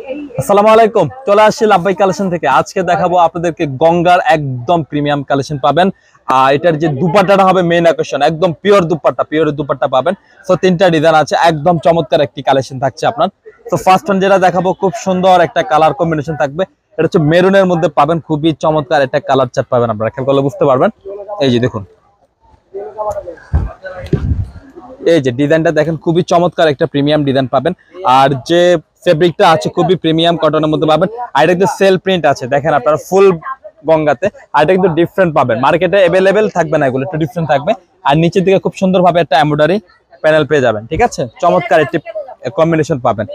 আসসালামু আলাইকুম, চলে আসছি লাভবাই কালেকশন থেকে। আজকে দেখাবো আপনাদেরকে গঙ্গার একদম প্রিমিয়াম কালেকশন পাবেন। আর এটার যে দুপাট্টাটা হবে মেইন আকর্ষণ, একদম পিওর দুপাট্টা পাবেন। তো তিনটা ডিজাইন আছে, একদম চমৎকার একটি কালেকশন থাকছে আপনার। তো ফার্স্ট ওয়ান যেটা দেখাবো, খুব সুন্দর একটা কালার কম্বিনেশন থাকবে। এটা হচ্ছে মেরুনের মধ্যে পাবেন, খুবই চমৎকার একটা কালার চার্ট পাবেন। আপনারা খেয়াল করলে বুঝতে পারবেন। এই যে দেখুন, এই যে ডিজাইনটা দেখেন, খুবই চমৎকার একটা প্রিমিয়াম ডিজাইন পাবেন। আর যে ফেব্রিকটা আছে খুবই প্রিমিয়াম কটনের মধ্যে পাবেন। আর এটা কিন্তু সেল প্রিন্ট আছে, দেখেন আপনারা ফুল গঙ্গাতে। আর এটা কিন্তু ডিফারেন্ট পাবেন, মার্কেটে অ্যাভেলেবেল থাকবে না, এগুলো একটু ডিফারেন্ট থাকবে। আর নিচের দিকে খুব সুন্দরভাবে একটা এমব্রয়ডারি প্যানেল পেয়ে যাবেন, ঠিক আছে। চমৎকার একটি কম্বিনেশন পাবেন।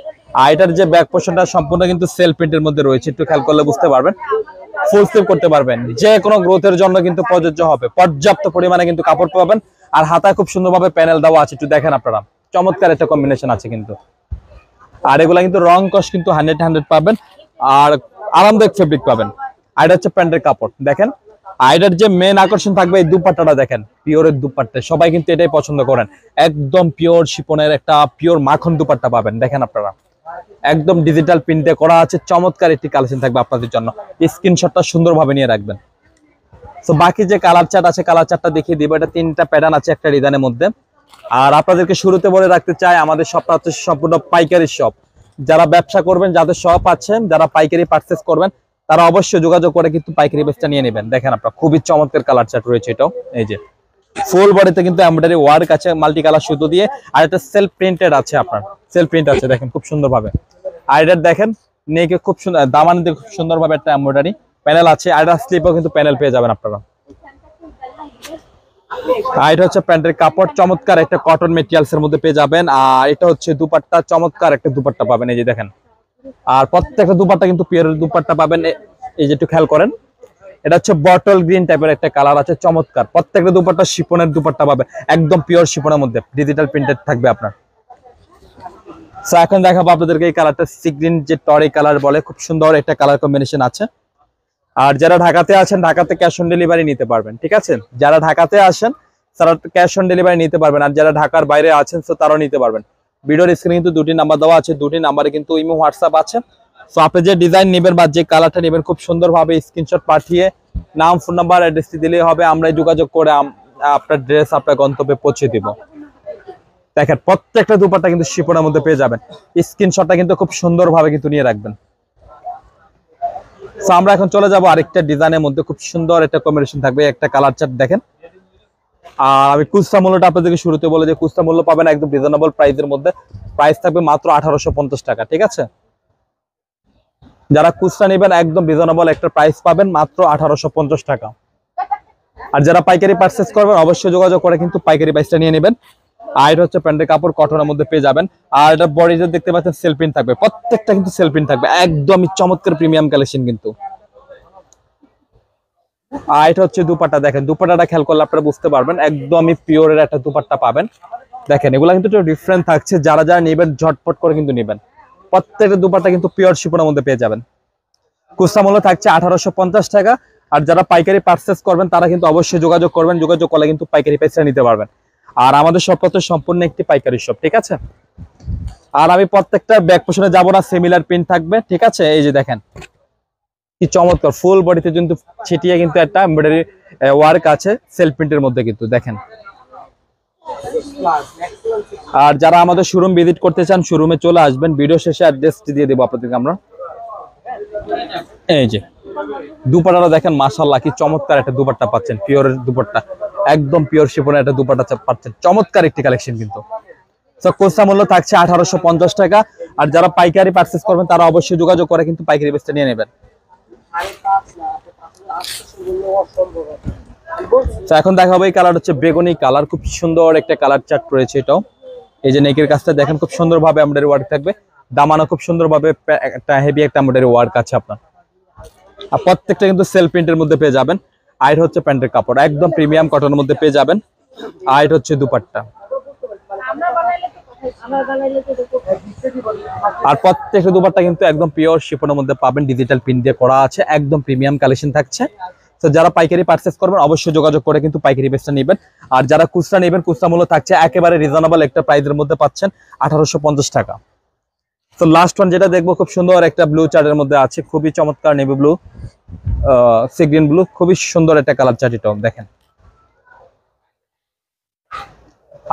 আর এটার যে ব্যাক পোর্শনটা সম্পূর্ণ কিন্তু সেল প্রিন্টের মধ্যে রয়েছে, একটু খেয়াল করলে বুঝতে পারবেন। ফুল স্লিভ করতে পারবেন, যে কোনো গ্রোথের জন্য কিন্তু প্রযোজ্য হবে। পর্যাপ্ত পরিমাণে কিন্তু কাপড় পাবেন। আর হাতায় খুব সুন্দরভাবে প্যানেল দেওয়া আছে, একটু দেখেন আপনারা। চমৎকার একটা কম্বিনেশন আছে কিন্তু। আর এগুলা কিন্তু রং কস কিন্তু 100 পাবেন। আর আরামদায়ক ফেব্রিক পাবেন। আর এটা হচ্ছে প্যান্টের কাপড়, দেখেন। আর এটার যে মেন আকর্ষণ থাকবে এই দুপাট্টাটা দেখেন, পিওরের দুপাট্টা। সবাই কিন্তু এটাই পছন্দ করেন। একদম পিওর শিপনের একটা পিওর মাখন দুপাট্টা পাবেন, দেখেন আপনারা। একদম ডিজিটাল প্রিন্টে করা আছে, চমৎকার একটি কালেকশন থাকবে আপনাদের জন্য। স্ক্রিনশটটা সুন্দরভাবে নিয়ে রাখবেন। তো বাকি যে কালার চার্ট আছে, কালার চার্টটা দেখিয়ে দিব। এটা তিনটা প্যাটার্ন আছে একটা ডিজাইনের মধ্যে। আর আপনাদেরকে শুরুতে বলে রাখতে চাই, আমাদের শপটা হচ্ছে সম্পূর্ণ পাইকারি শপ। যারা ব্যবসা করবেন, যাদের শপ আছে, যারা পাইকারি পারচেস করবেন, তারা অবশ্যই যোগাযোগ করে কিন্তু পাইকারি বেচটা নিয়ে নেবেন। দেখেন আপনারা, খুবই চমৎকার কালার চার্ট রয়েছে এটাও। এই যে ফুল বডিতে কিন্তু এমব্রয়ডারি ওয়ার্ক আছে, মাল্টি কালার সুতো দিয়ে। আর এটা সেলফ প্রিন্টেড আছে, আপনার সেলফ প্রিন্ট আছে, দেখেন খুব সুন্দরভাবে। আর এটা দেখেন নেকে খুব সুন্দর, দামানিতে খুব সুন্দরভাবে একটা এমব্রয়ডারি প্যানেল আছে। আর এটা স্লিপও কিন্তু প্যানেল পেয়ে যাবেন আপনারা। আর এটা হচ্ছে প্যান্টের কাপড়, চমৎকার একটা কটন মেটেরিয়ালস এর মধ্যে পেয়ে যাবেন। আর এটা হচ্ছে দুপাট্টা, চমৎকার একটা দুপাট্টা পাবেন, এই যে দেখেন। আর প্রত্যেকটা দুপাট্টা কিন্তু পিওরের দুপাট্টা পাবেন। এই যে একটু খেয়াল করেন, এটা হচ্ছে বটল গ্রিন টাইপের একটা কালার আছে, চমৎকার। প্রত্যেকটা দুপাট্টা শিপনের দুপাট্টা পাবেন, একদম পিওর শিপনের মধ্যে ডিজিটাল প্রিন্টেড থাকবে আপনার। সো এখন দেখাবো আপনাদেরকে এই কালারটা, সি গ্রিন যে টরি কালার বলে, খুব সুন্দর একটা কালার কম্বিনেশন আছে। আর যারা ঢাকাতে আছেন, ঢাকাতে ক্যাশ অন ডেলিভারি নিতে পারবেন, ঠিক আছে। যারা ঢাকাতে আসেন তারা ক্যাশ অন ডেলিভারি নিতে পারবেন। আর যারা ঢাকার বাইরে আছেন তো তারাও নিতে পারবেন। ভিডিওর স্ক্রিনে কিন্তু দুটি নাম্বার দেওয়া আছে, দুটি নাম্বারে কিন্তু ইমো হোয়াটসঅ্যাপ আছে। তো আপনি যে ডিজাইন নেবেন বা যে কালারটা নেবেন, খুব সুন্দরভাবে স্ক্রিনশট পাঠিয়ে নাম, ফোন নাম্বার, অ্যাড্রেসটি দিলেই হবে। আমরাই যোগাযোগ করে আপনার ড্রেস আপনার গন্তব্যে পৌঁছে দিব। দেখেন প্রত্যেকটা দুপাট্টা কিন্তু শিপনের মধ্যে পেয়ে যাবেন। স্ক্রিনশটটা কিন্তু খুব সুন্দরভাবে কিন্তু নিয়ে রাখবেন। তো আমরা এখন চলে যাব আরেকটা ডিজাইনের মধ্যে, খুব সুন্দর একটা কম্বিনেশন থাকবে, একটা কালার চার্ট দেখেন। আর আমি খুচরা মূল্যটা আপনাদেরকে শুরুতে বলে যে খুচরা মূল্য পাবেন একদম রিজনেবল প্রাইসের মধ্যে। প্রাইস থাকবে মাত্র 1850 টাকা, ঠিক আছে। যারা খুচরা নেবেন একদম রিজনেবল একটা প্রাইস পাবেন, মাত্র 1850 টাকা। আর যারা পাইকারি পারচেস করবেন অবশ্যই যোগাযোগ করে কিন্তু পাইকারি প্রাইসটা নিয়ে নেবেন। আর এটা হচ্ছে প্যান্টের কাপড়, কটনের মধ্যে পেয়ে যাবেন। আর এটা বডিতে দেখতে পাচ্ছেন সেল প্রিন্ট থাকবে, প্রত্যেকটা কিন্তু সেল প্রিন্ট থাকবে, একদমই চমৎকার প্রিমিয়াম কালেকশন কিন্তু। আর এটা হচ্ছে দুপাট্টা, দেখেন দুপাট্টাটা খেয়াল করলে আপনারা বুঝতে পারবেন, একদমই পিওরের একটা দুপাট্টা পাবেন। দেখেন এগুলা কিন্তু একটু ডিফারেন্ট থাকছে, যারা যারা নেবেন ঝটপট করে কিন্তু নেবেন। প্রত্যেকটা দুপাট্টা কিন্তু পিওর শিপনের মধ্যে পেয়ে যাবেন। খুচরা মূল্য থাকছে 1850 টাকা। আর যারা পাইকারি পারচেস করবেন তারা কিন্তু অবশ্যই যোগাযোগ করবেন, যোগাযোগ করলে কিন্তু পাইকারি প্রাইসটা নিতে পারবেন। আর আমাদের শপ হচ্ছে সম্পূর্ণ একটি পাইকারি শপ, ঠিক আছে। আর আমি প্রত্যেকটা ব্যাক পোর্শনে যাবো না, সিমিলার প্রিন্ট থাকবে, ঠিক আছে। এই যে দেখেন কি চমৎকার, ফুল বডিতে কিন্তু ছিটিয়ে কিন্তু একটা এমব্রয়ডারি ওয়ার্ক আছে সেলফ প্রিন্টের মধ্যে কিন্তু, দেখেন। আর যারা আমাদের শোরুম ভিজিট করতে চান, শোরুমে চলে আসবেন। ভিডিও শেষে অ্যাড্রেসটি দিয়ে দেবো আপনাদেরকে আমরা। এই যে দুপাট্টাটা দেখেন, মাশাআল্লাহ কি চমৎকার একটা দুপাট্টা পাচ্ছেন, পিওরের দুপাট্টা, একদম পিওর শিফনের একটা দুপাট্টা পাচ্ছেন, চমৎকার একটি কালেকশন কিন্তু। তো খুচরা মূল্য থাকছে 1850 টাকা। আর যারা পাইকারি পারচেস করবেন তারা অবশ্যই যোগাযোগ করে কিন্তু পাইকারি বেচটা নিয়ে নেবেন। এখন দেখা হবে এই কালার হচ্ছে বেগুনি কালার, খুব সুন্দর একটা কালার চার্ট রয়েছে এটাও। এই যে নেকের কাজটা দেখেন, খুব সুন্দরভাবে এমব্রয়ডারি ওয়ার্ক থাকবে। দামানো খুব সুন্দরভাবে একটা হেভি একটা এমব্রয়ডারি ওয়ার্ক আছে আপনার। আর প্রত্যেকটা কিন্তু সেলফ প্রিন্টের মধ্যে পেয়ে যাবেন। আর হচ্ছে প্যান্টের কাপড়, একদম প্রিমিয়াম কটনের মধ্যে পেয়ে যাবেন। আর হচ্ছে দুপাট্টা। আর প্রত্যেকটা দুপাট্টা কিন্তু একদম পিওর শিফনের মধ্যে পাবেন, ডিজিটাল প্রিন্ট দিয়ে করা আছে, একদম প্রিমিয়াম কালেকশন থাকছে। তো যারা পাইকারি পারচেস করবেন অবশ্যই যোগাযোগ করে কিন্তু পাইকারি বেচটা নেবেন। আর যারা খুচরা নেবেন, খুচরা মূল্য থাকছে একেবারে রিজনেবল একটা প্রাইসের মধ্যে পাচ্ছেন, 1850 টাকা। তো লাস্ট ওয়ান যেটা দেখবো খুব সুন্দর একটা ব্লু চার্টের মধ্যে আছে, খুবই চমৎকার navy blue, sea green blue, খুবই সুন্দর একটা কালার চার্ট এটাও দেখেন।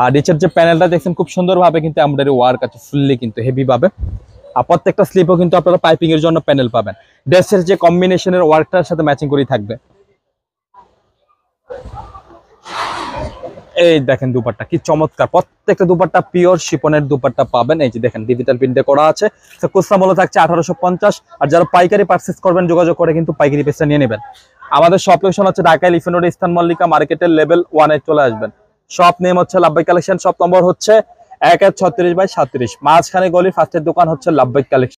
আর নিচের যে প্যানেলটা দেখছেন খুব সুন্দর ভাবে কিন্তু এমব্রয়ডারি ওয়ার্ক আছে, ফুললি কিন্তু হেভি ভাবে। আর প্রত্যেকটা স্লিপও কিন্তু আপনারা পাইপিং এর জন্য প্যানেল পাবেন, ড্রেসের যে কম্বিনেশনের ওয়ার্কটার সাথে ম্যাচিং করেই থাকবে। এই দেখেন দুপাট্টা কি চমৎকার, প্রত্যেকটা দুপাট্টা পিওর শিপনের দুপাট্টা পাবেন। এই যে দেখেন ডিজিটাল প্রিন্টে করা আছে। তো খুচরা মূল্য থাকছে 1850, আর যারা পাইকারি পারচেজ করবেন যোগাযোগ করে কিন্তু পাইকারি পেসটা নিয়ে নেবেন। আমাদের শপ লোকেশন হচ্ছে Dhaka elephant road, eastern Mallika মার্কেটের লেভেল 1 এ চলে আসবেন। শপ নেম হচ্ছে লাভবাই কালেকশন, শপ নম্বর হচ্ছে 1136/37, মাঝখানে গলির ফার্স্টের দোকান হচ্ছে লাভবাই কালেকশন।